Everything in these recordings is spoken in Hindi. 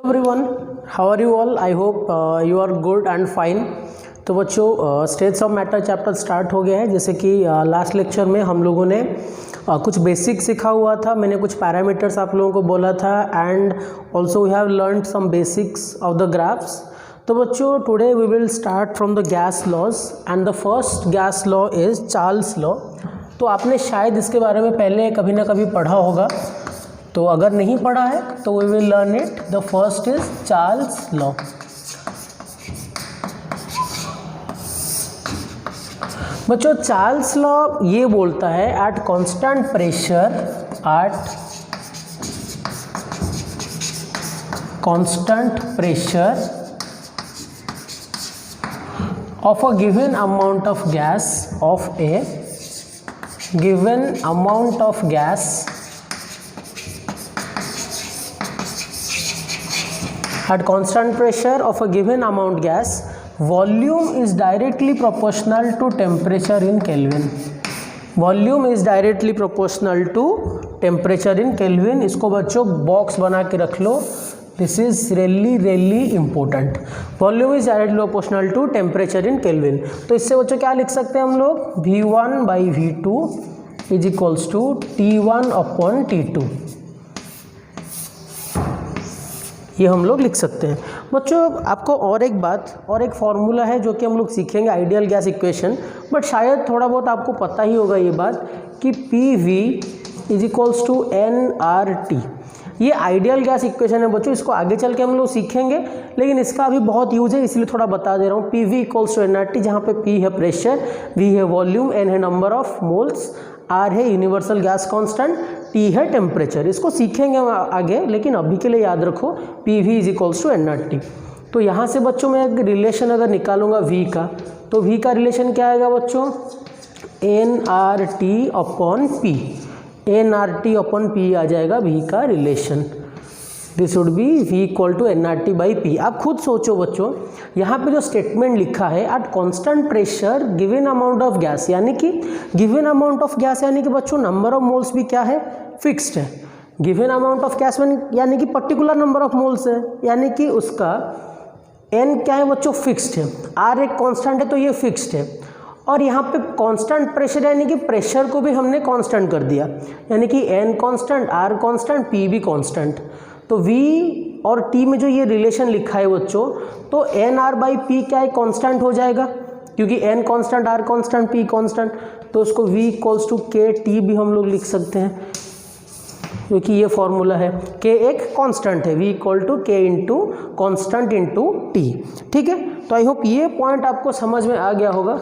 Everyone, how are you all? I hope you are good and fine. तो बच्चों states of matter chapter start हो गया है। जैसे कि लास्ट लेक्चर में हम लोगों ने कुछ बेसिक सीखा हुआ था, मैंने कुछ पैरामीटर्स आप लोगों को बोला था and also we have learned some basics of the graphs. तो बच्चों today we will start from the gas laws and the first gas law is Charles law. तो आपने शायद इसके बारे में पहले कभी ना कभी पढ़ा होगा, तो अगर नहीं पढ़ा है तो we will learn it. The first is Charles law. बच्चों चार्ल्स लॉ ये बोलता है at constant pressure, at constant pressure of a given amount of gas, of a given amount of gas at constant pressure of a given amount gas, volume is directly proportional to temperature in Kelvin. Volume is directly proportional to temperature in Kelvin. इसको बच्चों बॉक्स बना के रख लो, this is really important. Volume is directly proportional to temperature in kelvin. तो इससे बच्चों क्या लिख सकते हैं हम लोग? V1 by V2 is equals to T1 upon T2, ये हम लोग लिख सकते हैं। बच्चों आपको और एक बात, और एक फॉर्मूला है जो कि हम लोग सीखेंगे, आइडियल गैस इक्वेशन, बट शायद थोड़ा बहुत आपको पता ही होगा ये बात कि PV is equals to nRT। ये आइडियल गैस इक्वेशन है बच्चों, इसको आगे चल के हम लोग सीखेंगे, लेकिन इसका अभी बहुत यूज है इसलिए थोड़ा बता दे रहा हूँ। PV इक्वल्स टू nRT, जहाँ पे P है प्रेशर, V है वॉल्यूम, N है नंबर ऑफ मोल्स, R है यूनिवर्सल गैस कांस्टेंट, T है टेम्परेचर। इसको सीखेंगे हम आगे, लेकिन अभी के लिए याद रखो PV is equals to nRT। तो यहाँ से बच्चों मैं एक रिलेशन अगर निकालूंगा V का, तो V का रिलेशन क्या आएगा बच्चों? nRT upon P। nRT upon P आ जाएगा V का relation. This would be V equal to nRT by P। आप खुद सोचो बच्चों, यहाँ पे जो स्टेटमेंट लिखा है at constant pressure given amount of gas, यानी कि गिवन अमाउंट ऑफ गैस यानी कि बच्चों नंबर ऑफ मोल्स भी क्या है? फिक्स्ड है। गिवन अमाउंट ऑफ गैस यानी कि पर्टिकुलर नंबर ऑफ मोल्स है, यानी कि उसका n क्या है बच्चों? फिक्स्ड है। R एक कांस्टेंट है तो ये फिक्स्ड है, और यहाँ पे कांस्टेंट प्रेशर यानी कि प्रेशर को भी हमने कांस्टेंट कर दिया, यानी कि n constant, R constant, P भी कांस्टेंट। तो V और T में जो ये रिलेशन लिखा है बच्चों, तो nR बाई P क्या है? कांस्टेंट हो जाएगा, क्योंकि n constant, R constant, P constant, तो उसको V इक्वल्स टू KT भी हम लोग लिख सकते हैं, क्योंकि ये फॉर्मूला है। K एक कांस्टेंट है, V equal to K into constant into T। ठीक है, तो आई होप ये पॉइंट आपको समझ में आ गया होगा।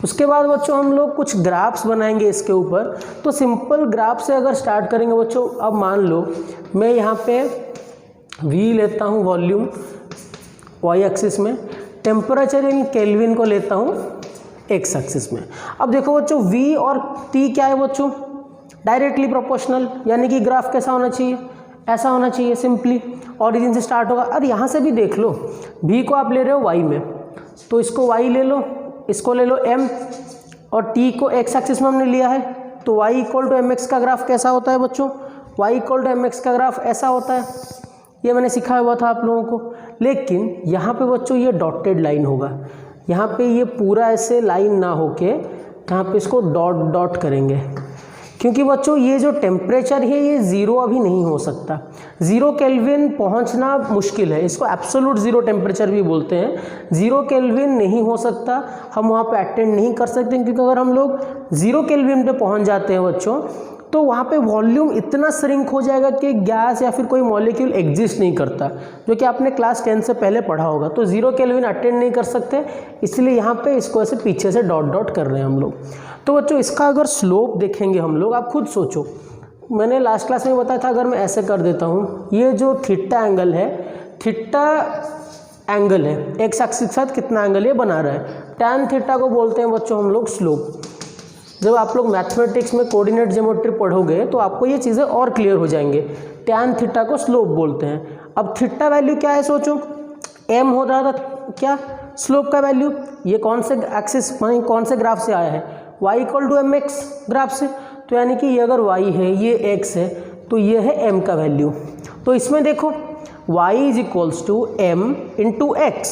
उसके बाद बच्चों हम लोग कुछ ग्राफ्स बनाएंगे इसके ऊपर। तो सिंपल ग्राफ से अगर स्टार्ट करेंगे बच्चों, अब मान लो मैं यहाँ पे V लेता हूँ वॉल्यूम y एक्सिस में, टेम्परेचर इन केल्विन को लेता हूँ x एक्सिस में। अब देखो बच्चों V और T क्या है बच्चों? डायरेक्टली प्रोपोर्शनल, यानी कि ग्राफ कैसा होना चाहिए? ऐसा होना चाहिए, सिंपली ऑरिजिन से स्टार्ट होगा। और यहाँ से भी देख लो, V को आप ले रहे हो y में, तो इसको y ले लो, इसको ले लो m, और t को x एक्सिस में हमने लिया है, तो y इक्वल टू mx का ग्राफ कैसा होता है बच्चों? y इक्वल टू mx का ग्राफ ऐसा होता है, ये मैंने सिखाया हुआ था आप लोगों को। लेकिन यहाँ पे बच्चों ये डॉटेड लाइन होगा, यहाँ पे ये पूरा ऐसे लाइन ना होके यहाँ पे इसको डॉट डॉट करेंगे, क्योंकि बच्चों ये जो टेम्परेचर है ये ज़ीरो अभी नहीं हो सकता। 0 केल्विन पहुंचना मुश्किल है, इसको एब्सोल्यूट ज़ीरो टेम्परेचर भी बोलते हैं। 0 केल्विन नहीं हो सकता, हम वहाँ पे अटेंड नहीं कर सकते, क्योंकि अगर हम लोग 0 केल्विन पे पहुंच जाते हैं बच्चों, तो वहाँ पे वॉल्यूम इतना श्रिंक हो जाएगा कि गैस या फिर कोई मॉलिक्यूल एग्जिस्ट नहीं करता, जो कि आपने क्लास 10 से पहले पढ़ा होगा। तो 0 केल्विन अटेंड नहीं कर सकते, इसलिए यहाँ पे इसको ऐसे पीछे से डॉट डॉट कर रहे हैं हम लोग। तो बच्चों इसका अगर स्लोप देखेंगे हम लोग, आप खुद सोचो, मैंने लास्ट क्लास में बताया था, अगर मैं ऐसे कर देता हूँ, ये जो थीटा एंगल है, थीटा एंगल है, एक्स एक्सिस के साथ कितना एंगल ये बना रहा है, टैन थीटा को बोलते हैं बच्चों हम लोग स्लोप। जब आप लोग मैथमेटिक्स में कोऑर्डिनेट ज्योमेट्री पढ़ोगे तो आपको ये चीज़ें और क्लियर हो जाएंगे। टैन थीटा को स्लोप बोलते हैं। अब थीटा वैल्यू क्या है सोचो, m हो रहा था क्या स्लोप का वैल्यू, ये कौन से एक्सिस कौन से ग्राफ से आया है? y equal to m graph से। तो यानी कि ये अगर y है, ये x है, तो ये है m का वैल्यू। तो इसमें देखो y is equals to m into x,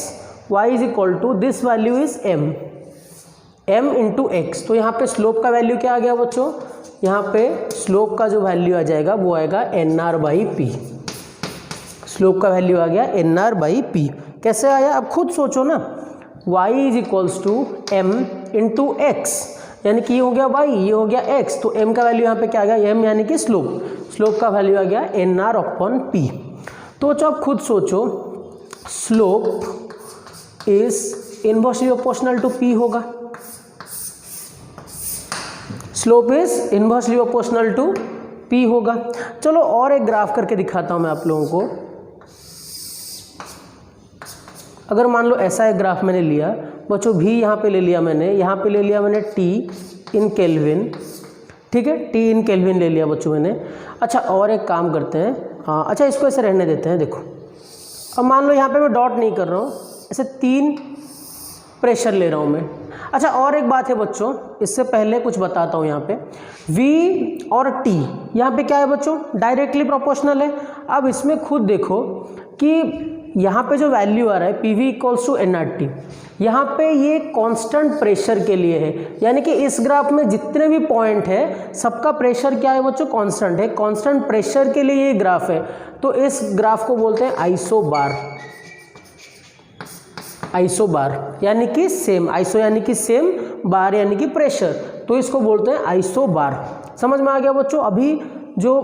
y is equal to this value is m into x. तो यहाँ पे स्लोप का वैल्यू क्या आ गया बच्चों, यहाँ पे स्लोप का जो वैल्यू आ जाएगा वो आएगा nr/p। स्लोप का वैल्यू आ गया nr/p। कैसे आया अब खुद सोचो ना, y is equals to m into x, यानी कि ये हो गया y, ये हो गया x, तो m का वैल्यू यहाँ पे क्या आ गया m, यानी कि स्लोप का वैल्यू आ गया nr/p। तो बच्चों आप खुद सोचो, slope is inversely proportional to p होगा, slope is inversely proportional to p होगा। चलो और एक ग्राफ करके दिखाता हूं मैं आप लोगों को। अगर मान लो ऐसा एक ग्राफ मैंने लिया बच्चों, v यहाँ पे ले लिया मैंने, यहाँ पे ले लिया मैंने t इन केल्विन, ठीक है, t इन केल्विन ले लिया बच्चों मैंने। अच्छा और एक काम करते हैं, हाँ अच्छा इसको ऐसे रहने देते हैं। देखो अब मान लो यहाँ पे मैं डॉट नहीं कर रहा हूँ, ऐसे 3 प्रेशर ले रहा हूँ मैं। अच्छा और एक बात है बच्चों, इससे पहले कुछ बताता हूँ। यहाँ पे v और t यहाँ पे क्या है बच्चों, डायरेक्टली प्रोपोर्शनल है। अब इसमें खुद देखो कि यहाँ पे जो वैल्यू आ रहा है pv इक्वल्स टू nRT, यहाँ पे ये कांस्टेंट प्रेशर के लिए है, यानी कि इस ग्राफ में जितने भी पॉइंट है सबका प्रेशर क्या है बच्चों, कांस्टेंट है। कांस्टेंट प्रेशर के लिए ये ग्राफ है, तो इस ग्राफ को बोलते हैं आइसोबार। आइसोबार यानी कि सेम, आइसो यानी कि सेम, बार यानी कि प्रेशर, तो इसको बोलते हैं आइसोबार। समझ में आ गया बच्चों। अभी जो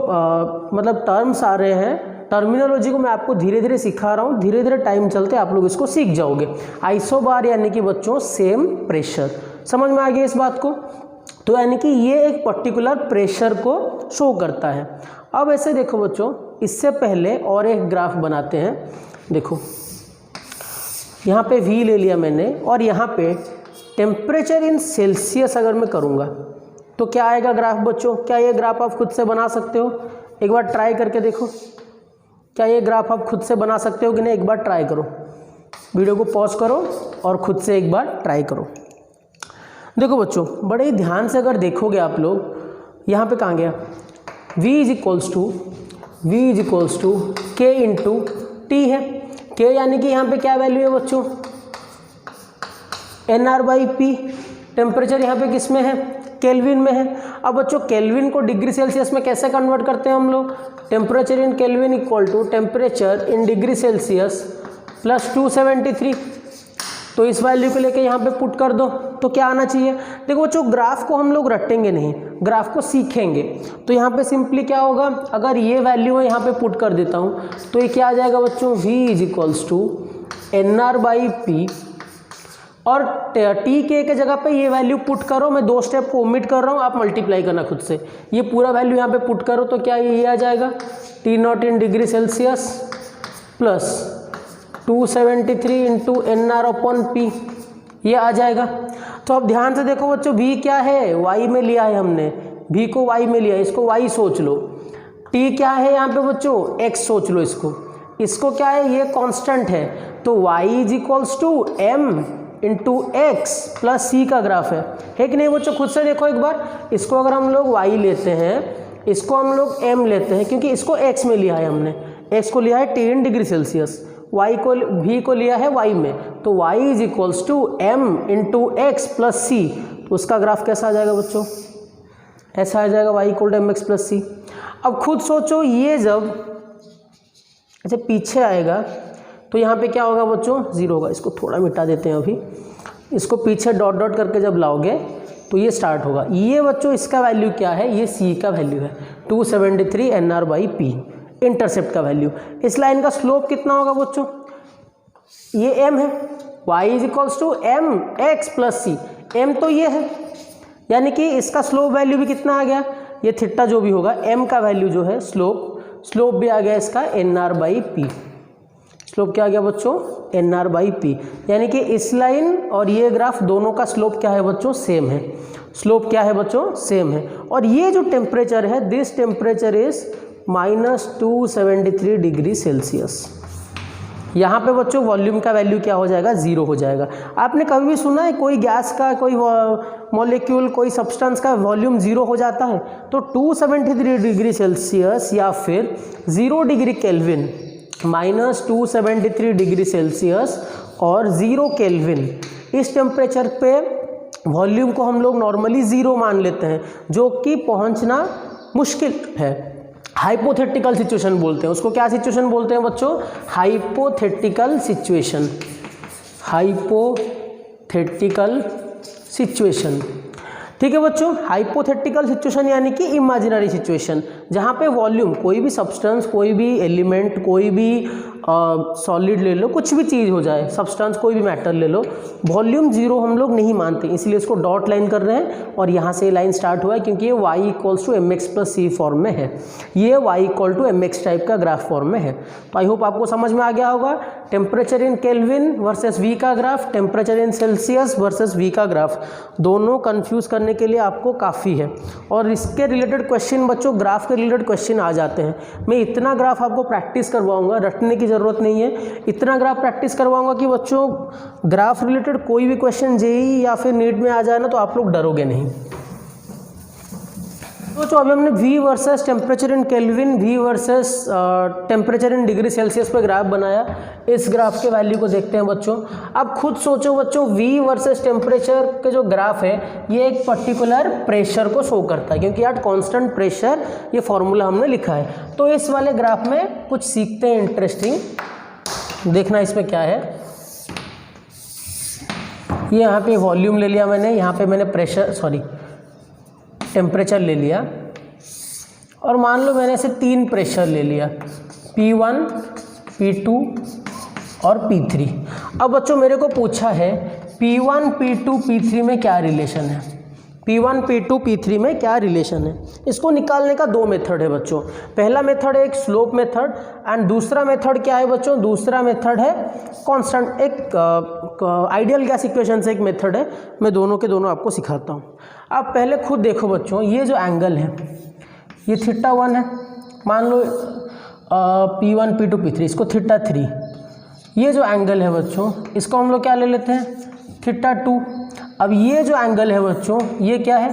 मतलब टर्म्स आ रहे हैं, टर्मिनोलॉजी को मैं आपको धीरे धीरे सिखा रहा हूँ, धीरे धीरे टाइम चलते आप लोग इसको सीख जाओगे। आइसोबार यानी कि बच्चों सेम प्रेशर, समझ में आ गया इस बात को। तो यानी कि ये एक पर्टिकुलर प्रेशर को शो करता है। अब ऐसे देखो बच्चों, इससे पहले और एक ग्राफ बनाते हैं। देखो यहाँ पे v ले लिया मैंने, और यहाँ पे टेम्परेचर इन सेल्सियस अगर मैं करूँगा तो क्या आएगा ग्राफ बच्चों। क्या ये ग्राफ आप खुद से बना सकते हो, एक बार ट्राई करके देखो। क्या ये ग्राफ आप खुद से बना सकते हो कि नहीं, एक बार ट्राई करो, वीडियो को पॉज करो और खुद से एक बार ट्राई करो। देखो बच्चों बड़े ही ध्यान से अगर देखोगे आप लोग, यहाँ पे कहाँ गया, v is equals to k into t है। k यानी कि यहाँ पे क्या वैल्यू है बच्चों, nr/p। टेम्परेचर यहाँ पे किस में है, केल्विन में है। अब बच्चों केल्विन को डिग्री सेल्सियस में कैसे कन्वर्ट करते हैं हम लोग, temperature in Kelvin equal to temperature in degree Celsius plus 273। तो इस वैल्यू को लेके यहाँ पे पुट कर दो, तो क्या आना चाहिए। देखो बच्चों ग्राफ को हम लोग रटेंगे नहीं, ग्राफ को सीखेंगे। तो यहाँ पे सिंपली क्या होगा, अगर ये वैल्यू है यहाँ पे पुट कर देता हूँ, तो ये क्या आ जाएगा बच्चों, v is equals to nr/p, और टी के जगह पे ये वैल्यू पुट करो। मैं 2 स्टेप को ओमिट कर रहा हूँ, आप मल्टीप्लाई करना खुद से। ये पूरा वैल्यू यहाँ पे पुट करो तो क्या ये आ जाएगा, T0 इन degree Celsius plus 273 into nr/p, ये आ जाएगा। तो अब ध्यान से देखो बच्चों, v क्या है, y में लिया है हमने, v को y में लिया, इसको y सोच लो। t क्या है यहाँ पे बच्चों, x सोच लो इसको क्या है, ये कांस्टेंट है। तो y is equals to m into x plus c का ग्राफ है कि नहीं बच्चों। खुद से देखो एक बार, इसको अगर हम लोग y लेते हैं, इसको हम लोग m लेते हैं, क्योंकि इसको x में लिया है हमने, x को लिया है t इन डिग्री सेल्सियस, y को v को लिया है y में, तो y is equals to m into x plus c. तो उसका ग्राफ कैसा आ जाएगा बच्चों, ऐसा आ जाएगा, y equal to M x plus c. अब खुद सोचो, ये जब अच्छा पीछे आएगा तो यहाँ पे क्या होगा बच्चों, 0 होगा। इसको थोड़ा मिटा देते हैं अभी, इसको पीछे डॉट डॉट करके जब लाओगे तो ये स्टार्ट होगा। ये बच्चों इसका वैल्यू क्या है, ये c का वैल्यू है 273 nr/p, इंटरसेप्ट का वैल्यू। इस लाइन का स्लोप कितना होगा बच्चों, ये m है, y is equals to m x plus c. m तो ये है, यानी कि इसका स्लोप वैल्यू भी कितना आ गया, ये थीटा जो भी होगा, m का वैल्यू जो है स्लोप भी आ गया इसका nr/p। स्लोप क्या आ गया बच्चों, nr/p, यानी कि इस लाइन और ये ग्राफ दोनों का स्लोप क्या है बच्चों, सेम है। स्लोप क्या है बच्चों, सेम है। और ये जो टेम्परेचर है, this temperature is -273 degree Celsius. यहाँ पे बच्चों वॉल्यूम का वैल्यू क्या हो जाएगा, 0 हो जाएगा। आपने कभी भी सुना है कोई गैस का, कोई मॉलिक्यूल, कोई सब्सटेंस का वॉल्यूम 0 हो जाता है? तो 273 डिग्री सेल्सियस या फिर 0 degree kelvin minus 273 degree Celsius और 0 केल्विन, इस टेम्परेचर पे वॉल्यूम को हम लोग नॉर्मली 0 मान लेते हैं, जो कि पहुंचना मुश्किल है। हाइपोथेटिकल सिचुएशन बोलते हैं उसको। क्या सिचुएशन बोलते हैं बच्चों? Hypothetical situation. हाइपोथेटिकल सिचुएशन, ठीक है बच्चों। हाइपोथेटिकल सिचुएशन यानी कि इमेजिनरी सिचुएशन, जहाँ पे वॉल्यूम, कोई भी सब्सटेंस, कोई भी एलिमेंट, कोई भी सॉलिड ले लो, कुछ भी चीज़ हो जाए, सब्सटेंस कोई भी मैटर ले लो, वॉल्यूम 0 हम लोग नहीं मानते, इसलिए इसको डॉट लाइन कर रहे हैं। और यहाँ से लाइन स्टार्ट हुआ है क्योंकि ये y = mx + c फॉर्म में है, ये y = mx टाइप का ग्राफ फॉर्म में है। तो आई होप आपको समझ में आ गया होगा। Temperature in kelvin versus v का graph, temperature in Celsius versus v का ग्राफ, दोनों कन्फ्यूज़ करने के लिए आपको काफ़ी है। और इसके रिलेटेड क्वेश्चन बच्चों, ग्राफ के रिलेटेड क्वेश्चन आ जाते हैं। मैं इतना ग्राफ आपको प्रैक्टिस करवाऊंगा, रटने की ज़रूरत नहीं है, इतना ग्राफ प्रैक्टिस करवाऊंगा कि बच्चों ग्राफ रिलेटेड कोई भी क्वेश्चन जेईई या फिर नीट में आ जाए ना तो आप लोग डरोगे नहीं। तो अभी हमने v versus temperature in kelvin, v versus temperature in degree Celsius पे ग्राफ बनाया। इस ग्राफ के वैल्यू को देखते हैं बच्चों। अब खुद सोचो बच्चों, v वर्सेस टेम्परेचर के जो ग्राफ है ये एक पर्टिकुलर प्रेशर को शो करता है, क्योंकि यार कांस्टेंट प्रेशर ये फॉर्मूला हमने लिखा है। तो इस वाले ग्राफ में कुछ सीखते हैं इंटरेस्टिंग, देखना इसमें क्या है। ये यहाँ पे वॉल्यूम ले लिया मैंने, यहाँ पे मैंने टेम्परेचर ले लिया, और मान लो मैंने ऐसे 3 प्रेशर ले लिया, P1, P2 और P3। अब बच्चों मेरे को पूछा है P1, P2, P3 में क्या रिलेशन है, P1, P2, P3 में क्या रिलेशन है। इसको निकालने का 2 मेथड है बच्चों। पहला मेथड है एक स्लोप मेथड, एंड दूसरा मेथड क्या है बच्चों? दूसरा मेथड है कांस्टेंट, एक आइडियल गैस इक्वेशन से एक मेथड है। मैं दोनों के दोनों आपको सिखाता हूँ। अब पहले खुद देखो बच्चों, ये जो एंगल है ये θ1 है, मान लो P1, P2, P3, इसको θ3। ये जो एंगल है बच्चों इसको हम लोग क्या ले लेते हैं, θ2। अब ये जो एंगल है बच्चों ये क्या है,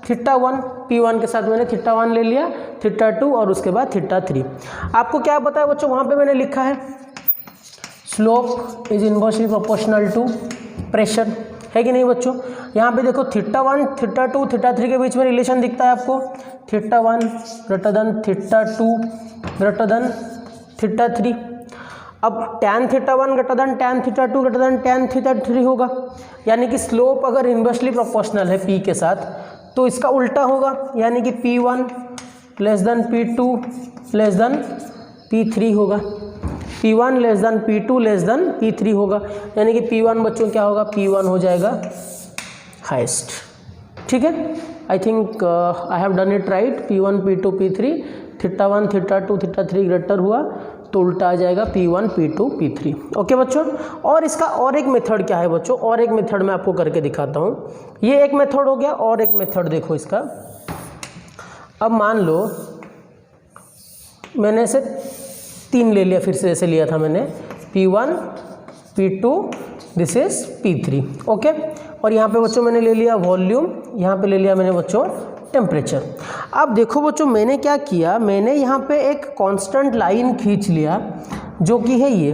θ1। P1 के साथ मैंने θ1 ले लिया, θ2 और उसके बाद θ3। आपको क्या पता है बच्चों, वहाँ पे मैंने लिखा है slope is inversely proportional to pressure, है कि नहीं बच्चों। यहाँ पे देखो θ1, θ2, θ3 के बीच में रिलेशन दिखता है आपको, θ1 > θ2 > θ3। अब tan θ1 > tan θ2 > tan θ3 होगा, यानी कि स्लोप अगर इन्वर्सली प्रोपोर्शनल है P के साथ तो इसका उल्टा होगा, यानी कि P1 < P2 < P3 होगा, P1 < P2 < P3 होगा, यानी कि P1 बच्चों क्या होगा, P1 हो जाएगा हाईएस्ट। ठीक है, I think I have done it right. P1, P2, P3, θ1, θ2, θ3 greater हुआ तो उल्टा आ जाएगा P1, P2, P3। ओके बच्चों। और इसका और एक मेथड क्या है बच्चों, और एक मेथड मैं आपको करके दिखाता हूँ। ये एक मेथड हो गया, और एक मेथड देखो इसका। अब मान लो मैंने इसे 3 ले लिया, फिर से ऐसे लिया था मैंने P1, P2, this is P3। Okay, और यहाँ पे बच्चों मैंने ले लिया वॉल्यूम, यहाँ पे ले लिया मैंने बच्चों टेम्परेचर। अब देखो बच्चों मैंने क्या किया, मैंने यहाँ पे एक कांस्टेंट लाइन खींच लिया जो कि है ये,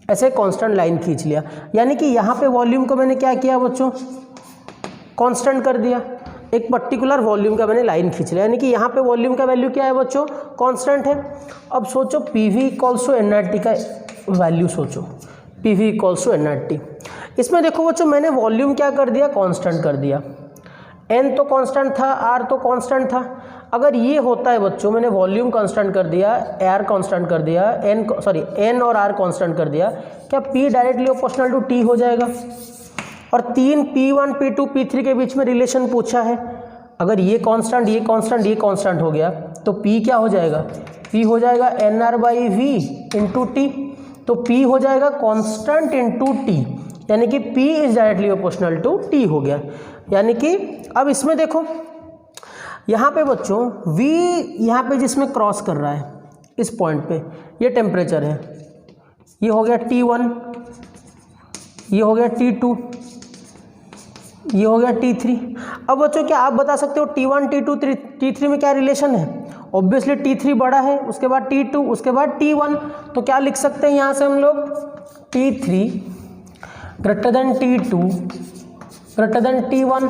ऐसे कांस्टेंट लाइन खींच लिया, यानी कि यहाँ पे वॉल्यूम को मैंने क्या किया बच्चों, कांस्टेंट कर दिया। एक पर्टिकुलर वॉल्यूम का मैंने लाइन खींच लिया, यानी कि यहाँ पे वॉल्यूम का वैल्यू क्या है बच्चों, कांस्टेंट है। अब सोचो PV = nRT का वैल्यू सोचो, PV = nRT। इसमें देखो बच्चों मैंने वॉल्यूम क्या कर दिया, कांस्टेंट कर दिया। n तो कांस्टेंट था, r तो कांस्टेंट था। अगर ये होता है बच्चों, मैंने वॉल्यूम कांस्टेंट कर दिया, r कांस्टेंट कर दिया, n और r कांस्टेंट कर दिया, क्या p directly proportional to t हो जाएगा। और 3 P1, P2, P3 के बीच में रिलेशन पूछा है, अगर ये कांस्टेंट, ये कांस्टेंट, ये कांस्टेंट हो गया तो p क्या हो जाएगा, p हो जाएगा nR/v × t। तो p हो जाएगा कांस्टेंट × t, यानी कि p is directly proportional to t हो गया। यानी कि अब इसमें देखो यहाँ पे बच्चों v यहाँ पे जिसमें क्रॉस कर रहा है इस पॉइंट पे, ये टेम्परेचर है, ये हो गया T1, ये हो गया T2, ये हो गया T3। अब बच्चों क्या आप बता सकते हो T1, T2, T3 में क्या रिलेशन है? ऑब्वियसली T3 बड़ा है, उसके बाद T2, उसके बाद T1। तो क्या लिख सकते हैं यहाँ से हम लोग? T3 greater than T2 greater than T1।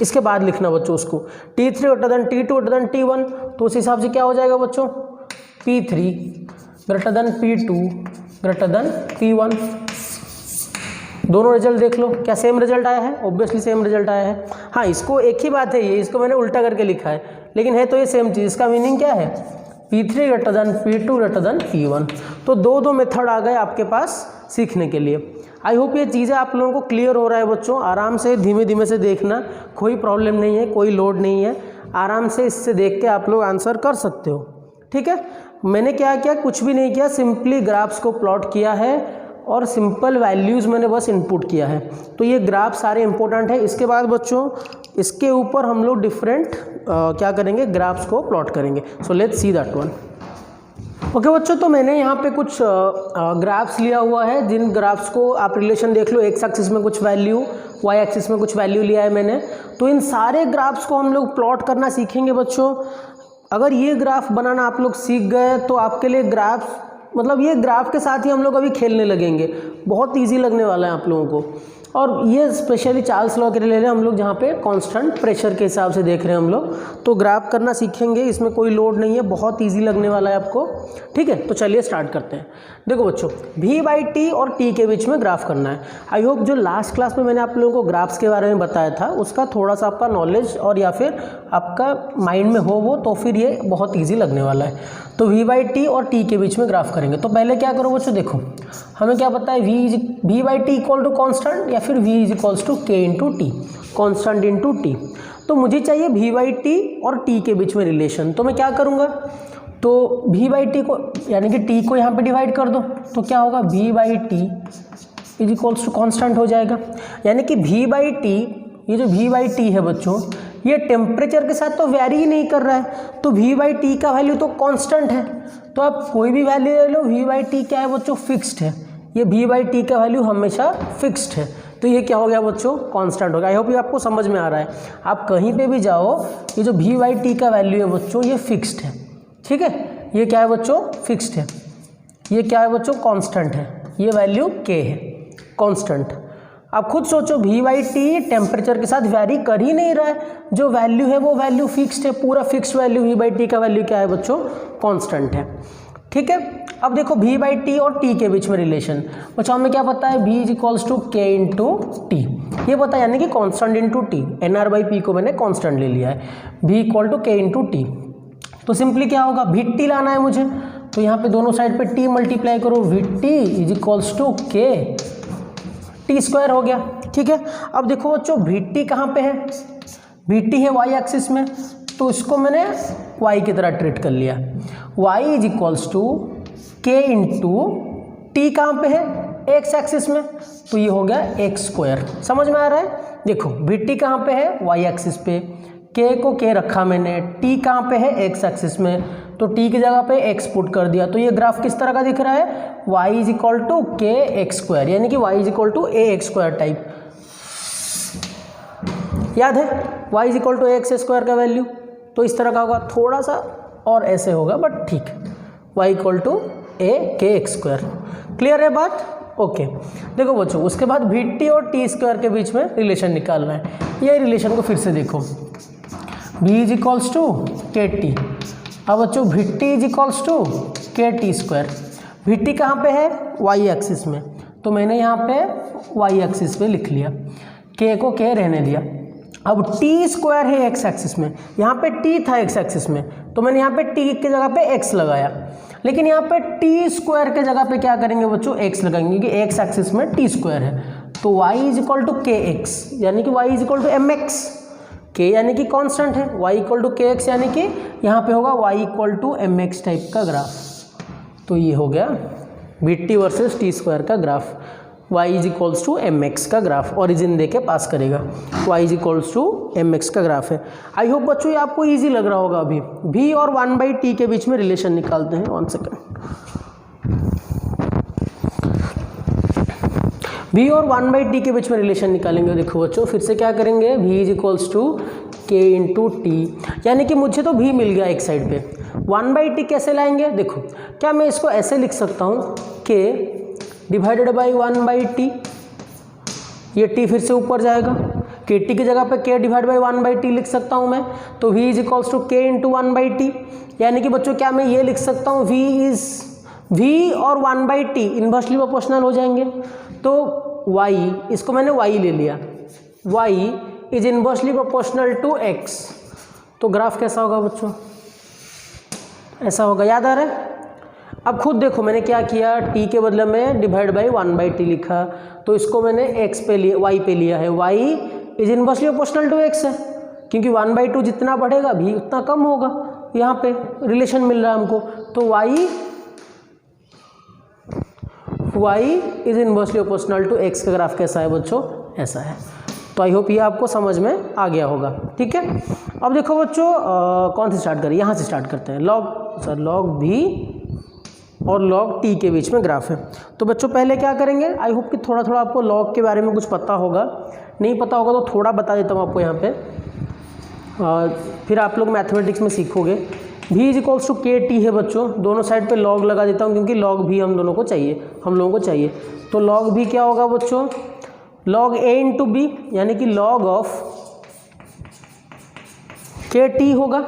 इसके बाद लिखना बच्चों उसको T3 greater than T2 greater than T1। तो उस हिसाब से क्या हो जाएगा बच्चों? P3 greater than P2 greater than P1। दोनों रिजल्ट देख लो, क्या सेम रिजल्ट आया है? ऑब्वियसली सेम रिजल्ट आया है। हाँ, इसको एक ही बात है, ये इसको मैंने उल्टा करके लिखा है, लेकिन है तो ये सेम चीज़। इसका मीनिंग क्या है? P3 greater than P2 greater than P1। तो दो मेथड आ गए आपके पास सीखने के लिए। आई होप ये चीज़ें आप लोगों को क्लियर हो रहा है बच्चों। आराम से धीमे धीमे से देखना, कोई प्रॉब्लम नहीं है, कोई लोड नहीं है। आराम से इससे देख के आप लोग आंसर कर सकते हो। ठीक है, मैंने क्या किया? कुछ भी नहीं किया, सिंपली ग्राफ्स को प्लॉट किया है और सिंपल वैल्यूज़ मैंने बस इनपुट किया है। तो ये ग्राफ सारे इंपॉर्टेंट है। इसके बाद बच्चों इसके ऊपर हम लोग डिफरेंट क्या करेंगे? ग्राफ्स को प्लॉट करेंगे। So let's see that one. Okay बच्चों, तो मैंने यहाँ पे कुछ ग्राफ्स लिया हुआ है, जिन ग्राफ्स को आप रिलेशन देख लो। एक्स एक्सिस में कुछ वैल्यू, वाई एक्सिस में कुछ वैल्यू लिया है मैंने। तो इन सारे ग्राफ्स को हम लोग प्लॉट करना सीखेंगे बच्चों। अगर ये ग्राफ बनाना आप लोग सीख गए तो आपके लिए ग्राफ्स, मतलब ये ग्राफ के साथ ही हम लोग अभी खेलने लगेंगे। बहुत इजी लगने वाला है आप लोगों को। और ये स्पेशली चार्ल्स लॉ के रिलेटेड हम लोग जहाँ पे कांस्टेंट प्रेशर के हिसाब से देख रहे हैं हम लोग, तो ग्राफ करना सीखेंगे। इसमें कोई लोड नहीं है, बहुत इजी लगने वाला है आपको। ठीक है, तो चलिए स्टार्ट करते हैं। देखो बच्चों, V/T और T के बीच में ग्राफ करना है। आई होप जो लास्ट क्लास में मैंने आप लोगों को ग्राफ्स के बारे में बताया था उसका थोड़ा सा आपका नॉलेज और या फिर आपका माइंड में हो वो, तो फिर ये बहुत ईजी लगने वाला है। तो V/T और T के बीच में ग्राफ करेंगे। तो पहले क्या करो बच्चों, देखो हमें क्या पता है, V/T इक्वल टू कॉन्स्टेंट या फिर V is equals to K into t, constant into t. तो मुझे चाहिए V/T और T के बीच में रिलेशन। तो मैं क्या करूँगा, तो V/T को यानी कि T को यहाँ पे डिवाइड कर दो, तो क्या होगा? V/T is equals to constant हो जाएगा। यानी कि V/T, ये जो V/T है बच्चों, ये टेम्परेचर के साथ तो वेरी ही नहीं कर रहा है, तो V/T का वैल्यू तो कांस्टेंट है। तो आप कोई भी वैल्यू ले लो, V/T क्या है बच्चों? फिक्स्ड है। ये V/T का वैल्यू हमेशा फिक्स्ड है। तो ये क्या हो गया बच्चों? कांस्टेंट हो गया। आई होप ये आपको समझ में आ रहा है। आप कहीं पे भी जाओ, ये जो V/T का वैल्यू है बच्चों, ये फिक्स्ड है। ठीक है, ये क्या है बच्चों? फिक्स्ड है। ये क्या है बच्चों? कांस्टेंट है। ये वैल्यू K है, कांस्टेंट। आप खुद सोचो, V/T टेम्परेचर के साथ वैरी कर ही नहीं रहा है, जो वैल्यू है वो वैल्यू फिक्स्ड है, पूरा फिक्स्ड वैल्यू। V/T का वैल्यू क्या है बच्चों? कांस्टेंट है। ठीक है, अब देखो V/T और T के बीच में रिलेशन बच्चों हमें क्या पता है? V is equals to K into t, ये पता है, यानी कि कांस्टेंट इंटू टी। NR/P को मैंने कांस्टेंट ले लिया है। V equal to K into t. तो सिंपली क्या होगा? VT लाना है मुझे, तो यहाँ पे दोनों साइड पे T मल्टीप्लाई करो। VT is equals to K T square हो गया। ठीक है, अब देखो बच्चों VT कहाँ पे है? VT है वाई एक्सिस में, तो इसको मैंने y की तरह ट्रीट कर लिया। y is equals to K into t कहाँ पे है? x एक्सिस में, तो ये हो गया x स्क्वायर। समझ में आ रहा है? देखो VT कहाँ पे है? y एक्सिस पे, K को K रखा मैंने, T कहाँ पे है? x एक्सिस में, तो T की जगह पे x पुट कर दिया। तो ये ग्राफ किस तरह का दिख रहा है? y is equal to k x square, यानी कि y is equal to a x square type. याद है y is equal to a x square का वैल्यू? तो इस तरह का होगा, थोड़ा सा और ऐसे होगा, बट ठीक, y इक्वल टू ए के एक्स स्क्वायर। क्लियर है बात? ओके। देखो बच्चों, उसके बाद VT और T स्क्वायर के बीच में रिलेशन निकालना है। ये रिलेशन को फिर से देखो, V इज इक्वल्स टू के टी। अब बच्चों VT इज इक्वल्स टू के टी स्क्वायर। VT कहाँ पे है? y एक्सिस में, तो मैंने यहाँ पे y एक्सिस पे लिख लिया, K को K रहने दिया। अब T स्क्वायर है x एक्सिस में, यहाँ पे T था x एक्सिस में, तो मैंने यहाँ पे T की जगह पे x लगाया। लेकिन यहाँ पे T स्क्वायर के जगह पे क्या करेंगे बच्चों? x लगाएंगे, क्योंकि x एक्सिस में T स्क्वायर है। तो y is equal to k x, यानी कि y is equal to M x. K यानी कि कांस्टेंट है, y equal to k x, यानी कि यहाँ पे होगा y equal to M x type का ग्राफ। तो ये हो गया VT वर्सेस T स्क्वायर का graph. y is equals to M x का ग्राफ, ओरिजिन दे के पास करेगा। y is equals to M x का ग्राफ है। आई होप बच्चों ये आपको इजी लग रहा होगा। अभी v और 1/t के बीच में रिलेशन निकालते हैं। 1 सेकेंड। v और 1/t के बीच में रिलेशन निकालेंगे। देखो बच्चों फिर से क्या करेंगे, v is equals to k into t, यानी कि मुझे तो v मिल गया एक साइड पे। 1/t कैसे लाएंगे, देखो क्या मैं इसको ऐसे लिख सकता हूँ k डिवाइडेड बाई 1/t, ये t फिर से ऊपर जाएगा, kt की जगह पे k डिवाइड बाई 1/t लिख सकता हूँ मैं, तो v is equals to k into 1/t। यानी कि बच्चों क्या मैं ये लिख सकता हूँ v और 1/t इन्वर्सली प्रोपोर्शनल हो जाएंगे, तो y, इसको मैंने y ले लिया, y is inversely proportional to x, तो ग्राफ कैसा होगा बच्चों, ऐसा होगा। याद आ रहा है? अब खुद देखो मैंने क्या किया, t के बदले में डिवाइड बाई 1/t लिखा, तो इसको मैंने x पे लिया, y पे लिया है, y is inversely proportional to x है, क्योंकि 1/2 जितना बढ़ेगा भी उतना कम होगा, यहाँ पे रिलेशन मिल रहा है हमको, तो y is inversely proportional to x का ग्राफ कैसा है बच्चों, ऐसा है। तो आई होप ये आपको समझ में आ गया होगा, ठीक है। अब देखो बच्चों कौन से स्टार्ट करें, यहाँ से स्टार्ट करते हैं, log v और log t के बीच में ग्राफ है। तो बच्चों पहले क्या करेंगे, आई होप कि थोड़ा थोड़ा आपको log के बारे में कुछ पता होगा, नहीं पता होगा तो थोड़ा बता देता हूँ आपको यहाँ पे, फिर आप लोग मैथमेटिक्स में सीखोगे। v इज इक्वल्स टू के टी है बच्चों, दोनों साइड पे log लगा देता हूँ क्योंकि log भी हम लोगों को चाहिए, तो log v क्या होगा बच्चों, log a इंटू बी, यानी कि log ऑफ के टी होगा।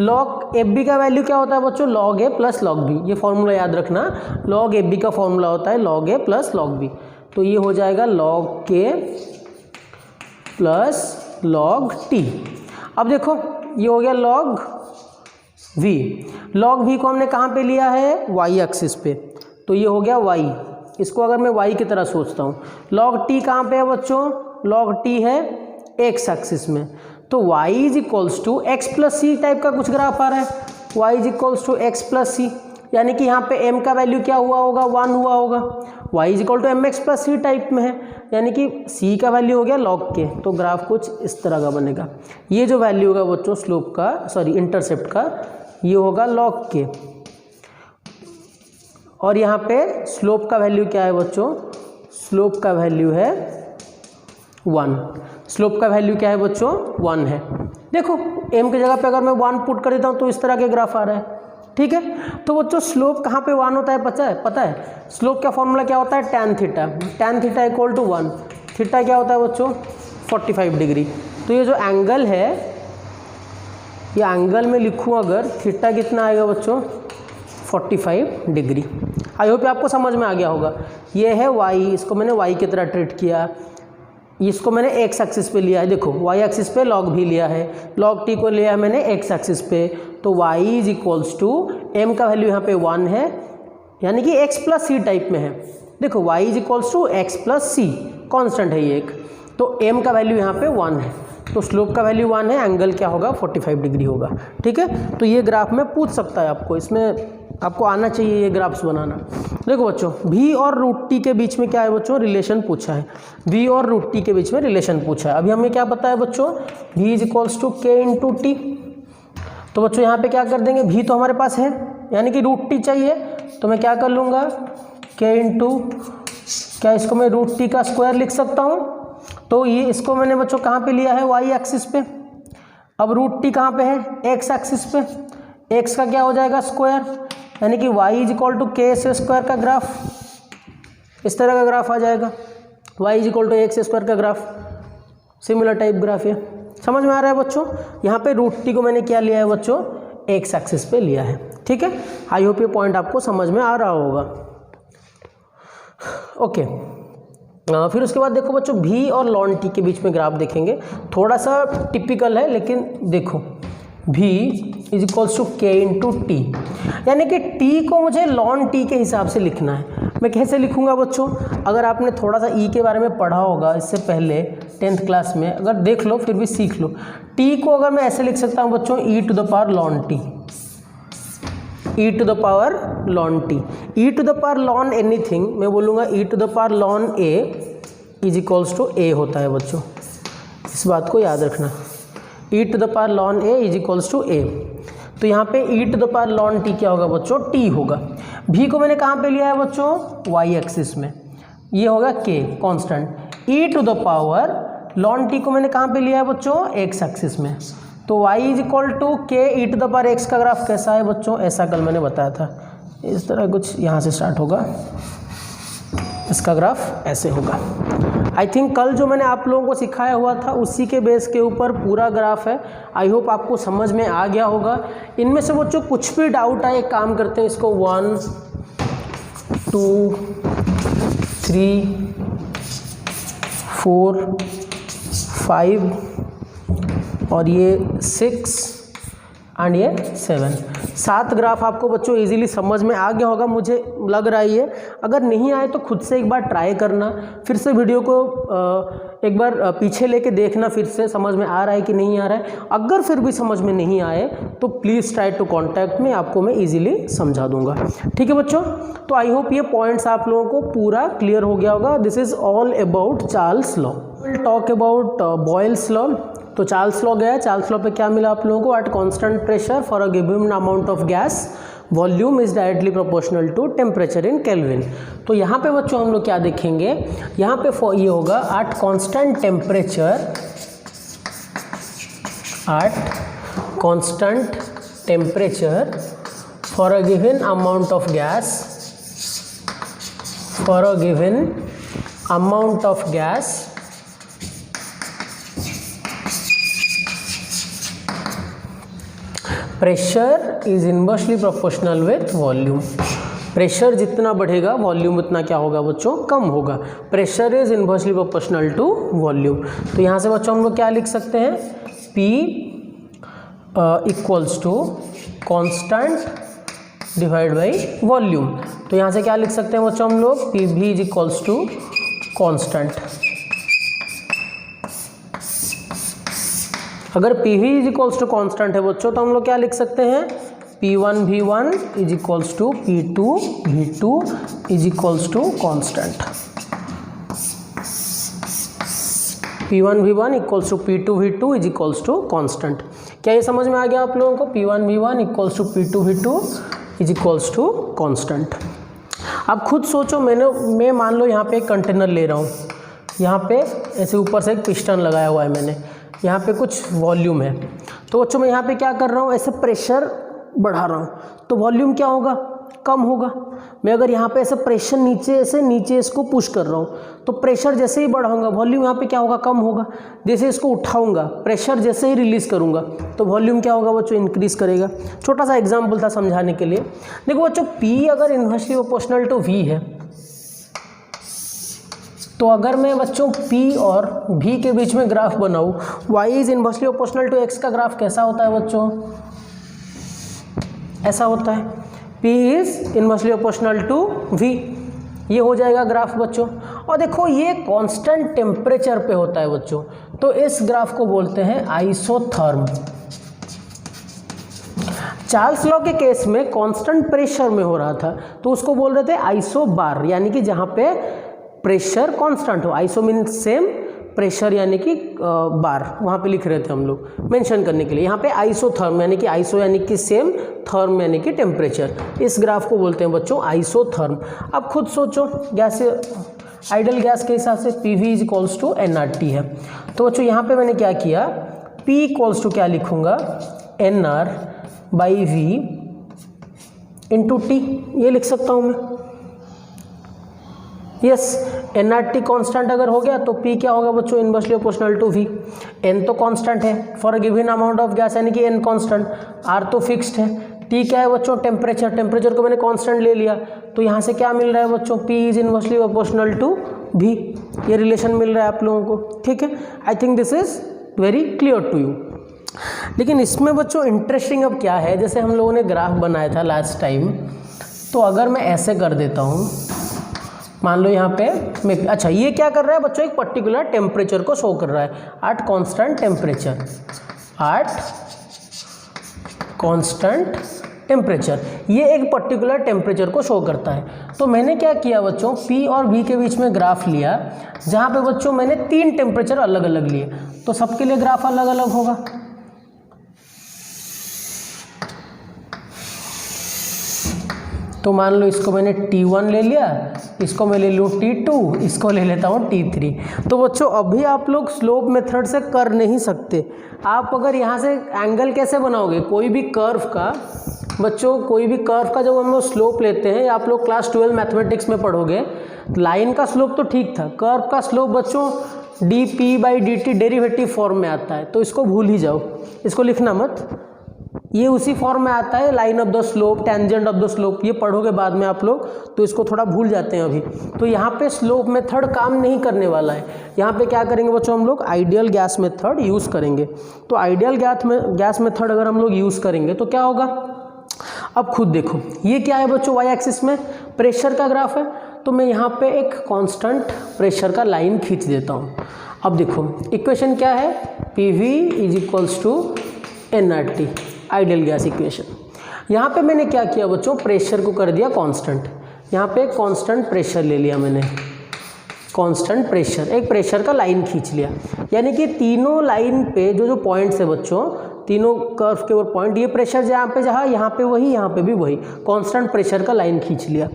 log एफ बी का वैल्यू क्या होता है बच्चों, log a plus log b, ये फॉर्मूला याद रखना, log एफ बी का फॉर्मूला होता है log a plus log b, तो ये हो जाएगा log k plus log t। अब देखो ये हो गया log v को हमने कहाँ पे लिया है, y एक्सिस पे, तो ये हो गया y, इसको अगर मैं y की तरह सोचता हूँ, log t कहाँ पे है बच्चों, log t है x एक्सिस में, तो y is equals to x plus c type का कुछ ग्राफ आ रहा है, y is equals to x plus c, यानी कि यहाँ पे m का वैल्यू क्या हुआ होगा, 1 हुआ होगा, y is equal to M x plus c type में है, यानी कि c का वैल्यू हो गया log k, तो ग्राफ कुछ इस तरह का बनेगा। ये जो वैल्यू होगा बच्चों स्लोप का, सॉरी इंटरसेप्ट का, ये होगा log k, और यहाँ पे स्लोप का वैल्यू क्या है बच्चों, स्लोप का वैल्यू है 1, स्लोप का वैल्यू क्या है बच्चों, 1 है। देखो m की जगह पे अगर मैं 1 पुट कर देता हूँ तो इस तरह के ग्राफ आ रहा है, ठीक है। तो बच्चों स्लोप कहाँ पे 1 होता है पता है, स्लोप का फॉर्मूला क्या होता है, tan theta equal to 1, theta क्या होता है बच्चों, 45 डिग्री। तो ये जो एंगल है, ये एंगल में लिखूँ अगर, थीटा कितना आएगा बच्चों, 45 डिग्री। आई होप आपको समझ में आ गया होगा। ये है y, इसको मैंने y की तरह ट्रीट किया, इसको मैंने x एक्सिस पे लिया है, देखो y एक्सिस पे log भी लिया है, log t को लिया है मैंने x एक्सिस पे, तो y is equals to m का वैल्यू यहाँ पे 1 है, यानी कि x प्लस सी टाइप में है। देखो y is equals to x plus c, constant है ये एक, तो m का वैल्यू यहाँ पे 1 है, तो स्लोप का वैल्यू 1 है, एंगल क्या होगा, 45 डिग्री होगा, ठीक है। तो ये ग्राफ में पूछ सकता है आपको, इसमें आपको आना चाहिए ये ग्राफ्स बनाना। देखो बच्चों v और रूट टी के बीच में क्या है बच्चों, रिलेशन पूछा है, v और रूट टी के बीच में रिलेशन पूछा है। अभी हमें क्या पता है बच्चों, v is equals to k into t, तो बच्चों यहाँ पे क्या कर देंगे, v तो हमारे पास है, यानी कि रूट टी चाहिए, तो मैं क्या कर लूँगा, k इंटू, क्या इसको मैं रूट टी का स्क्वायर लिख सकता हूँ, तो ये इसको मैंने बच्चों कहाँ पे लिया है, y एक्सिस पे। अब रूट टी कहाँ पे है, x एक्सिस पे, x का क्या हो जाएगा स्क्वायर, यानी कि y इज इक्वल टू के से स्क्वायर का ग्राफ, इस तरह का ग्राफ आ जाएगा, y is equal to x square का ग्राफ, सिमिलर टाइप ग्राफ है। समझ में आ रहा है बच्चों, यहाँ पे रूट टी को मैंने क्या लिया है बच्चों, एक्स एक्सिस पे लिया है, ठीक है। आई होप ये पॉइंट आपको समझ में आ रहा होगा, ओके। फिर उसके बाद देखो बच्चों v और ln t के बीच में ग्राफ देखेंगे, थोड़ा सा टिपिकल है, लेकिन देखो v is equals to k into t, यानी कि t को मुझे ln t के हिसाब से लिखना है। मैं कैसे लिखूंगा बच्चों, अगर आपने थोड़ा सा e के बारे में पढ़ा होगा इससे पहले 10th क्लास में, अगर देख लो फिर भी सीख लो, t को अगर मैं ऐसे लिख सकता हूँ बच्चों, e to the power ln t, e to the power ln t, e to the power ln anything, मैं बोलूँगा e to the power ln a is equals to a होता है बच्चों, इस बात को याद रखना, e to the power ln a is equals to a। तो यहाँ पे e to the power ln t क्या होगा बच्चों, t होगा। v को मैंने कहाँ पे लिया है बच्चों, y एक्सिस में, ये होगा k constant, e to the power ln t को मैंने कहाँ पे लिया है बच्चों, x एक्सिस में। तो y इज इक्वल टू के ई टू द पावर x का ग्राफ कैसा है बच्चों, ऐसा कल मैंने बताया था, इस तरह कुछ यहाँ से स्टार्ट होगा, इसका ग्राफ ऐसे होगा। आई थिंक कल जो मैंने आप लोगों को सिखाया हुआ था उसी के बेस के ऊपर पूरा ग्राफ है। आई होप आपको समझ में आ गया होगा। इनमें से बच्चों कुछ भी डाउट आए, एक काम करते हैं, इसको 1 2 3 4 5 और ये 6 एंड ये 7 ग्राफ आपको बच्चों इजीली समझ में आ गया होगा, मुझे लग रहा है ये। अगर नहीं आए तो खुद से एक बार ट्राई करना, फिर से वीडियो को एक बार पीछे लेके देखना, फिर से समझ में आ रहा है कि नहीं आ रहा है। अगर फिर भी समझ में नहीं आए तो प्लीज़ ट्राई टू कॉन्टैक्ट में, आपको मैं इजीली समझा दूंगा। ठीक है बच्चों, तो आई होप ये पॉइंट्स आप लोगों को पूरा क्लियर हो गया होगा। This is all about Charles law. Will talk about Boyle's law. तो चार्ल्स लॉ गया, चार्ल्स लॉ पे क्या मिला आप लोगों को, at constant pressure for a given amount of gas volume is directly proportional to temperature in kelvin. तो यहाँ पे बच्चों हम लोग क्या देखेंगे, यहाँ पे ये होगा at constant temperature for a given amount of gas pressure is inversely proportional with volume. Pressure जितना बढ़ेगा वॉल्यूम उतना क्या होगा बच्चों, कम होगा। Pressure is inversely proportional to volume. तो यहाँ से बच्चों हम लोग क्या लिख सकते हैं, P equals to constant divide by volume. तो यहाँ से क्या लिख सकते हैं बच्चों हम लोग, PV is equals to constant. अगर PV is equals to constant है बच्चों तो हम लोग क्या लिख सकते हैं, P1 V1 is equals to P2 V2 is equals to constant. P1 V1 equals to P2 V2 is equals to constant. क्या ये समझ में आ गया आप लोगों को, P1 V1 equals to P2 V2 is equals to constant. अब खुद सोचो, मैं मान लो यहाँ पे एक कंटेनर ले रहा हूँ, यहाँ पे ऐसे ऊपर से एक पिस्टन लगाया हुआ है मैंने, यहाँ पे कुछ वॉल्यूम है। तो बच्चों मैं यहाँ पे क्या कर रहा हूँ, ऐसे प्रेशर बढ़ा रहा हूँ तो वॉल्यूम क्या होगा, कम होगा। मैं अगर यहाँ पे ऐसे प्रेशर नीचे इसको पुश कर रहा हूँ तो प्रेशर जैसे ही बढ़ाऊंगा वॉल्यूम यहाँ पे क्या होगा, कम होगा। जैसे इसको उठाऊंगा, प्रेशर जैसे ही रिलीज़ करूँगा तो वॉल्यूम क्या होगा बच्चों, इंक्रीज़ करेगा। छोटा सा एग्जाम्पल था समझाने के लिए। देखो बच्चों, P अगर इन्वर्सली प्रोपोर्शनल टू V है तो अगर मैं बच्चों P और V के बीच में ग्राफ बनाऊँ, Y is inversely proportional to X का ग्राफ कैसा होता है बच्चों, ऐसा होता है। P is inversely proportional to V, ये हो जाएगा ग्राफ बच्चों। और देखो ये कांस्टेंट टेम्परेचर पे होता है बच्चों, तो इस ग्राफ को बोलते हैं आइसोथर्म। चार्ल्स लॉ के केस में कांस्टेंट प्रेशर में हो रहा था तो उसको बोल रहे थे आइसोबार, यानी कि जहाँ पे प्रेशर कांस्टेंट हो। आइसो मीन सेम, प्रेशर यानी कि बार, वहाँ पे लिख रहे थे हम लोग मेंशन करने के लिए। यहाँ पे आइसोथर्म यानी कि आइसो यानी कि सेम, थर्म यानी कि टेम्परेचर, इस ग्राफ को बोलते हैं बच्चों आइसोथर्म। अब खुद सोचो, गैस आइडल गैस के हिसाब से PV is equals to nRT है। तो बच्चों यहाँ पे मैंने क्या किया, P इक्वल्स टू क्या लिखूँगा, nR by V into T, ये लिख सकता हूँ मैं। यस, nRT कांस्टेंट अगर हो गया तो P क्या होगा बच्चों, inversely proportional to V। N तो कांस्टेंट है for a given amount of gas, यानी कि N कांस्टेंट। R तो फिक्स्ड है। T क्या है बच्चों, टेम्परेचर। टेम्परेचर को मैंने कांस्टेंट ले लिया तो यहाँ से क्या मिल रहा है बच्चों, P is inversely proportional to V। ये रिलेशन मिल रहा है आप लोगों को, ठीक है। I think this is very clear to you. लेकिन इसमें बच्चों इंटरेस्टिंग अब क्या है, जैसे हम लोगों ने ग्राफ बनाया था लास्ट टाइम, तो अगर मैं ऐसे कर देता हूँ, मान लो यहाँ पे मैं, अच्छा ये क्या कर रहा है बच्चों, एक पर्टिकुलर टेम्परेचर को शो कर रहा है एट कांस्टेंट टेम्परेचर, ये एक पर्टिकुलर टेम्परेचर को शो करता है। तो मैंने क्या किया बच्चों, P और V के बीच में ग्राफ लिया, जहाँ पे बच्चों मैंने 3 टेम्परेचर अलग अलग लिए, तो सबके लिए ग्राफ अलग अलग होगा। तो मान लो इसको मैंने T1 ले लिया, इसको मैं ले लूँ T2, इसको ले लेता हूँ T3। तो बच्चों अभी आप लोग स्लोप मेथड से कर नहीं सकते। आप अगर यहाँ से एंगल कैसे बनाओगे, कोई भी कर्व का बच्चों, कोई भी कर्व का जब हम लोग स्लोप लेते हैं, आप लोग क्लास 12 मैथमेटिक्स में पढ़ोगे, लाइन का स्लोप तो ठीक था, कर्व का स्लोप बच्चों dp/dt डेरिवेटिव फॉर्म में आता है, तो इसको भूल ही जाओ, इसको लिखना मत। ये उसी फॉर्म में आता है, line of the slope, tangent of the slope, ये पढ़ोगे बाद में आप लोग, तो इसको थोड़ा भूल जाते हैं अभी। तो यहाँ पे स्लोप मेथड काम नहीं करने वाला है। यहाँ पे क्या करेंगे बच्चों, हम लोग आइडियल गैस मेथड यूज़ करेंगे। तो आइडियल गैस मेथड अगर हम लोग यूज़ करेंगे तो क्या होगा, अब खुद देखो, ये क्या है बच्चों, वाई एक्सिस में प्रेशर का ग्राफ है, तो मैं यहाँ पे एक कांस्टेंट प्रेशर का लाइन खींच देता हूँ। अब देखो इक्वेशन क्या है, PV = nRT, ideal gas equation. यहाँ पे मैंने क्या किया बच्चों, प्रेशर को कर दिया कांस्टेंट, यहाँ पे कांस्टेंट प्रेशर ले लिया मैंने, कांस्टेंट प्रेशर, एक प्रेशर का लाइन खींच लिया। यानी कि तीनों लाइन पे जो पॉइंट्स है बच्चों, तीनों कर्व के ऊपर पॉइंट, ये प्रेशर जहाँ पे यहाँ पे वही, यहाँ पे भी वही, कांस्टेंट प्रेशर का लाइन खींच लिया।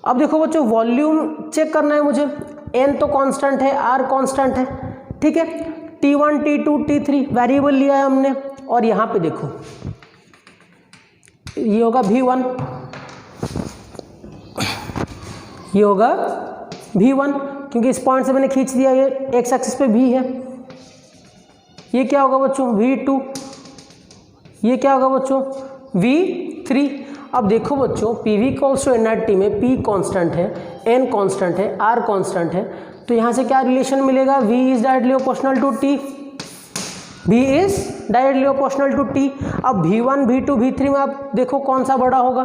अब देखो बच्चों वॉल्यूम चेक करना है मुझे, n तो कांस्टेंट है, r कांस्टेंट है, ठीक है, T1 T2 T3 वेरिएबल लिया है हमने, और यहाँ पे देखो ये होगा V1, ये होगा V1, क्योंकि इस पॉइंट से मैंने खींच दिया, ये एक्स एक्सिस पे V है। ये क्या होगा बच्चों, V2, ये क्या होगा बच्चों, V3। अब देखो बच्चों PV = nRT में P कांस्टेंट है, N कांस्टेंट है, R कांस्टेंट है, तो यहाँ से क्या रिलेशन मिलेगा, V is directly proportional to T, V is directly proportional to T। अब V1 V2 V3 में आप देखो कौन सा बड़ा होगा,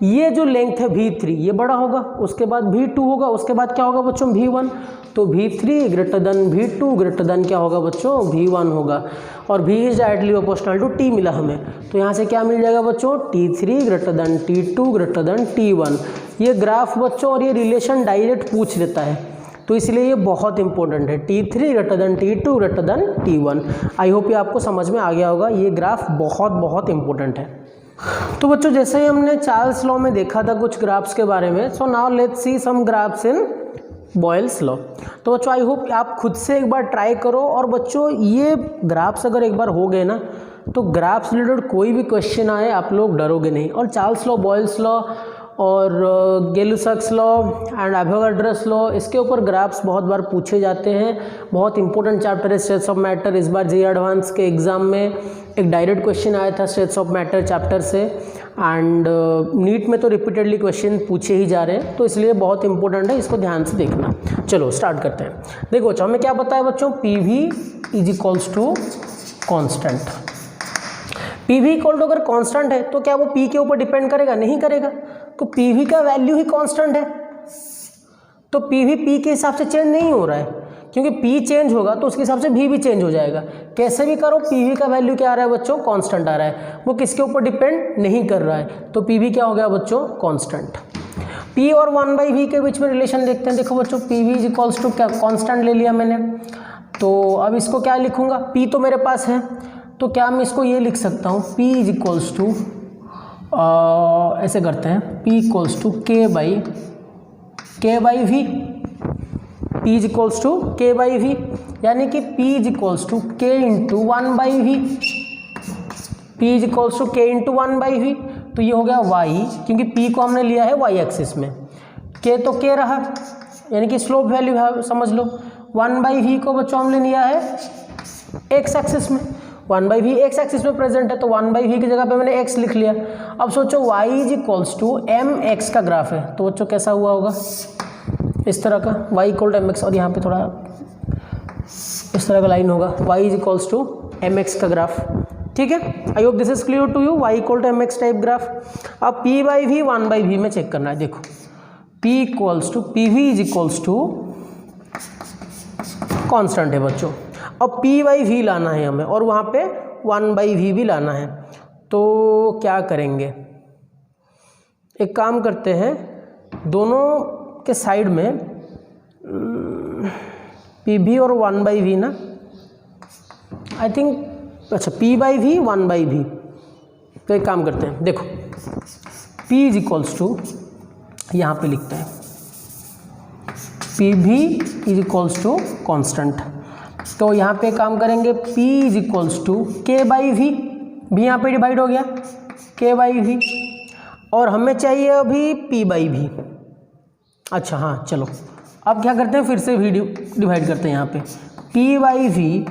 ये जो लेंथ है V3 ये बड़ा होगा, उसके बाद V2 होगा, उसके बाद क्या होगा बच्चों, V1। तो V3 > V2 > क्या होगा बच्चों, V1 होगा, और V is directly proportional to T मिला हमें, तो यहाँ से क्या मिल जाएगा बच्चों, T3 > T2 > T1। ये ग्राफ बच्चों और ये रिलेशन डायरेक्ट पूछ लेता है, तो इसलिए ये बहुत इंपॉर्टेंट है, T3 > T2 > T1। I hope ये आपको समझ में आ गया होगा, ये ग्राफ बहुत बहुत इंपॉर्टेंट है। तो बच्चों जैसे ही हमने चार्ल्स लॉ में देखा था कुछ ग्राफ्स के बारे में, so now let's see some graphs in Boyle's law. तो बच्चों आई होप आप खुद से एक बार ट्राई करो, और बच्चों ये ग्राफ्स अगर एक बार हो गए ना, तो ग्राफ्स रिलेटेड कोई भी क्वेश्चन आए आप लोग डरोगे नहीं। और चार्ल्स लॉ, बॉयल्स लॉ और गै-लुसाक्स लॉ एंड एवोगाड्रोस लॉ, इसके ऊपर ग्राफ्स बहुत बार पूछे जाते हैं। बहुत इंपॉर्टेंट चैप्टर है स्टेट्स ऑफ मैटर। इस बार JEE एडवांस के एग्ज़ाम में एक डायरेक्ट क्वेश्चन आया था स्टेट्स ऑफ मैटर चैप्टर से, एंड नीट में तो रिपीटेडली क्वेश्चन पूछे ही जा रहे हैं, तो इसलिए बहुत इंपॉर्टेंट है, इसको ध्यान से देखना। चलो स्टार्ट करते हैं। देखो बच्चों हमें क्या पता है बच्चों, PV = कांस्टेंट। PV = अगर कांस्टेंट है तो क्या वो P के ऊपर डिपेंड करेगा, नहीं करेगा, तो PV का वैल्यू ही कांस्टेंट है, तो PV P के हिसाब से चेंज नहीं हो रहा है, क्योंकि P चेंज होगा तो उसके हिसाब से V भी चेंज हो जाएगा। कैसे भी करो PV का वैल्यू क्या आ रहा है बच्चों, कांस्टेंट आ रहा है, वो किसके ऊपर डिपेंड नहीं कर रहा है, तो PV क्या हो गया बच्चों, कांस्टेंट। P और 1/V के बीच में रिलेशन देखते हैं। देखो बच्चों PV = क्या, कांस्टेंट ले लिया मैंने, तो अब इसको क्या लिखूंगा, P तो मेरे पास है, तो क्या मैं इसको ये लिख सकता हूँ, P ऐसे करते हैं, P = K/V, P = K/V, यानी कि P = K × 1/V, P = K × 1/V। तो ये हो गया Y, क्योंकि P को हमने लिया है Y एक्सिस में, K तो K रहा, यानी कि स्लोप वैल्यू है, समझ लो। 1/V को बच्चों हमने लिया है X एक्सिस में, 1/V X एक्सिस में प्रेजेंट है, तो 1/V की जगह पे मैंने X लिख लिया। अब सोचो Y = mx का ग्राफ है, तो बच्चों कैसा हुआ होगा, इस तरह का, Y = mx, और यहाँ पे थोड़ा इस तरह का लाइन होगा, Y = mx का ग्राफ, ठीक है। I hope this is clear to you, Y = mx type graph. अब P/V 1/V में चेक करना है। देखो PV = कांस्टेंट है बच्चों, अब P/V लाना है हमें, और वहाँ पे 1/V भी लाना है, तो क्या करेंगे, एक काम करते हैं, दोनों के साइड में PV और 1/V ना, आई थिंक, अच्छा P/V 1/V, तो एक काम करते हैं, देखो P इज इक्वल्स टू, यहाँ पे लिखते हैं पी भी इज इक्वल्स टू कॉन्स्टेंट। तो यहाँ पे काम करेंगे P is equals to K by we, भी यहाँ पे डिवाइड हो गया के बाई वी, और हमें चाहिए अभी P बाई वी। अच्छा हाँ चलो अब क्या करते हैं, फिर से वी डिवाइड करते हैं यहाँ पे P by we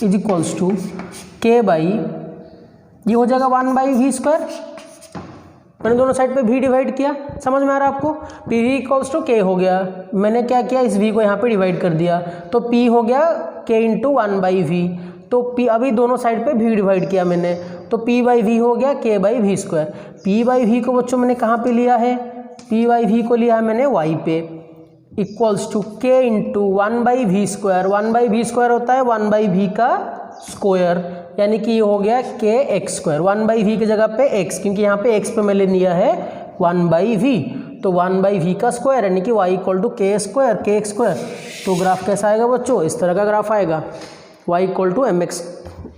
is equals to K by, ये हो जाएगा 1 बाई वी स्क्वायर। मैंने दोनों साइड पे v डिवाइड किया, समझ में आ रहा है आपको। पी वी इक्वल्स टू के हो गया, मैंने क्या किया इस v को यहाँ पे डिवाइड कर दिया, तो p हो गया k इंटू 1 बाई वी। तो p अभी दोनों साइड पे v डिवाइड किया मैंने, तो p बाई वी हो गया k by we square. p by we को बच्चों मैंने कहाँ पे लिया है, p बाई वी को लिया है मैंने y पे, equals to k into 1 by we square. 1 by we square होता है 1 बाई वी का स्क्वायर, यानी कि ये हो गया के एक्स स्क्वायर। 1 बाई वी की जगह पे x, क्योंकि यहाँ पे x पे मैंने लिया है 1 बाई वी, तो 1 बाई वी का स्क्वायर यानी कि y equal to K square, K x square. तो ग्राफ कैसा आएगा बच्चों, इस तरह का ग्राफ आएगा, y equal to M X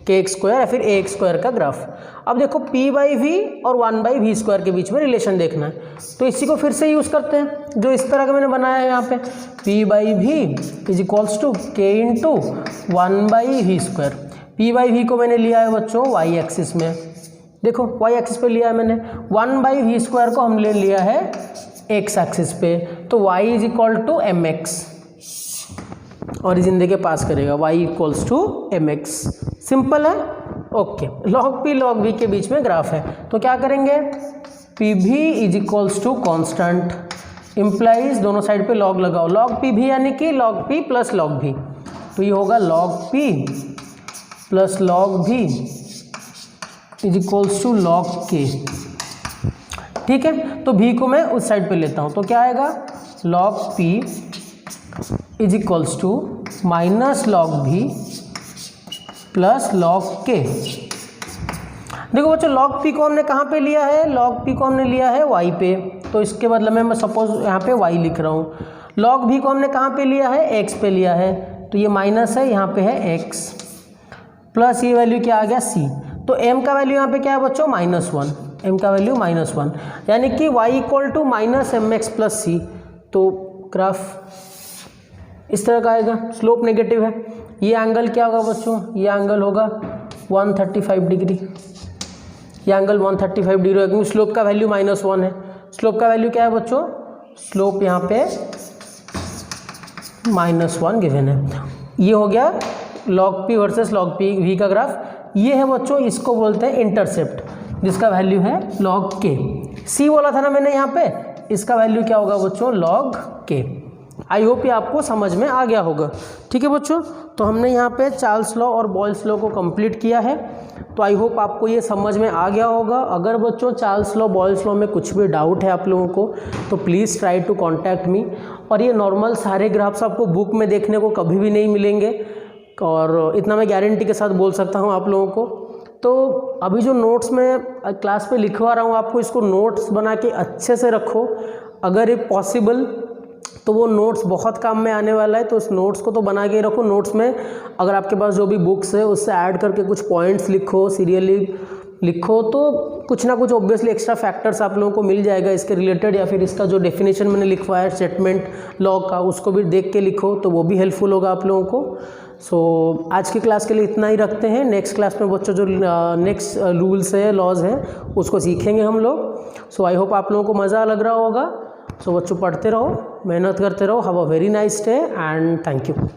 K x square या फिर ए एक्स स्क्वायर का ग्राफ। अब देखो p बाई वी और 1 बाई वी स्क्वायर के बीच में रिलेशन देखना है, तो इसी को फिर से यूज़ करते हैं जो इस तरह का मैंने बनाया है यहाँ पे, p by we is equals to k into 1 by we square. p by we को मैंने लिया है बच्चों y एक्सिस में, देखो y एक्सिस पे लिया है मैंने, 1 बाई वी स्क्वायर को हमने लिया है x एक्सिस पे, तो y is equal to M x, origin देके पास करेगा, y equals to M x. Simple है, okay. Log p log v के बीच में ग्राफ है, तो क्या करेंगे, पी भी is equals to constant, implies दोनों साइड पे लॉग लगाओ, लॉग पी भी यानी कि log p plus log v, तो ये होगा log p plus log v is equals to log k। ठीक है, तो v को मैं उस साइड पे लेता हूँ, तो क्या आएगा, log p is equals to minus log v plus log k। देखो बच्चों लॉग p को हमने कहाँ पे लिया है, लॉग p को हमने लिया है y पे, तो इसके बदले में मैं सपोज यहाँ पे y लिख रहा हूँ। लॉग v को हमने कहाँ पे लिया है, x पे लिया है, तो ये माइनस है, यहाँ पे है x, प्लस ये वैल्यू क्या आ गया c, तो m का वैल्यू यहाँ पे क्या है बच्चों, -1, m का वैल्यू -1, यानी कि y equal to minus m x plus c. तो ग्राफ इस तरह का आएगा, स्लोप नेगेटिव है। ये एंगल क्या होगा बच्चों, ये एंगल होगा 135 डिग्री, ये एंगल 135 डिग्री होगा, क्योंकि स्लोप का वैल्यू -1 है। स्लोप का वैल्यू क्या है बच्चों, स्लोप यहाँ पे -1 गिवन है। ये हो गया log p versus log p v का ग्राफ। ये है बच्चों, इसको बोलते हैं इंटरसेप्ट, जिसका वैल्यू है लॉग k। c बोला था ना मैंने यहाँ पे, इसका वैल्यू क्या होगा बच्चों, लॉग k। आई होप ये आपको समझ में आ गया होगा। ठीक है बच्चों, तो हमने यहाँ पे चार्ल्स लॉ और बॉयल्स लॉ को कंप्लीट किया है, तो आई होप आपको ये समझ में आ गया होगा। अगर बच्चों चार्ल्स लॉ बॉयल्स लॉ में कुछ भी डाउट है आप लोगों को, तो please try to contact me. और ये नॉर्मल सारे ग्राफ्स आपको बुक में देखने को कभी भी नहीं मिलेंगे, और इतना मैं गारंटी के साथ बोल सकता हूँ आप लोगों को। तो अभी जो नोट्स मैं क्लास पे लिखवा रहा हूँ आपको, इसको नोट्स बना के अच्छे से रखो, अगर ये पॉसिबल तो वो नोट्स बहुत काम में आने वाला है, तो उस नोट्स को तो बना के रखो। नोट्स में अगर आपके पास जो भी बुक्स है उससे ऐड करके कुछ पॉइंट्स लिखो, सीरियली लिखो, तो कुछ ना कुछ ऑब्वियसली एक्स्ट्रा फैक्टर्स आप लोगों को मिल जाएगा इसके रिलेटेड, या फिर इसका जो डेफिनेशन मैंने लिखवाया स्टेटमेंट लॉ का, उसको भी देख के लिखो, तो वो भी हेल्पफुल होगा आप लोगों को। सो आज की क्लास के लिए इतना ही रखते हैं। नेक्स्ट क्लास में बच्चों जो नेक्स्ट रूल्स है, लॉज है, उसको सीखेंगे हम लोग। सो आई होप आप लोगों को मज़ा लग रहा होगा। सो बच्चों पढ़ते रहो, मेहनत करते रहो। Have a very nice day and thank you.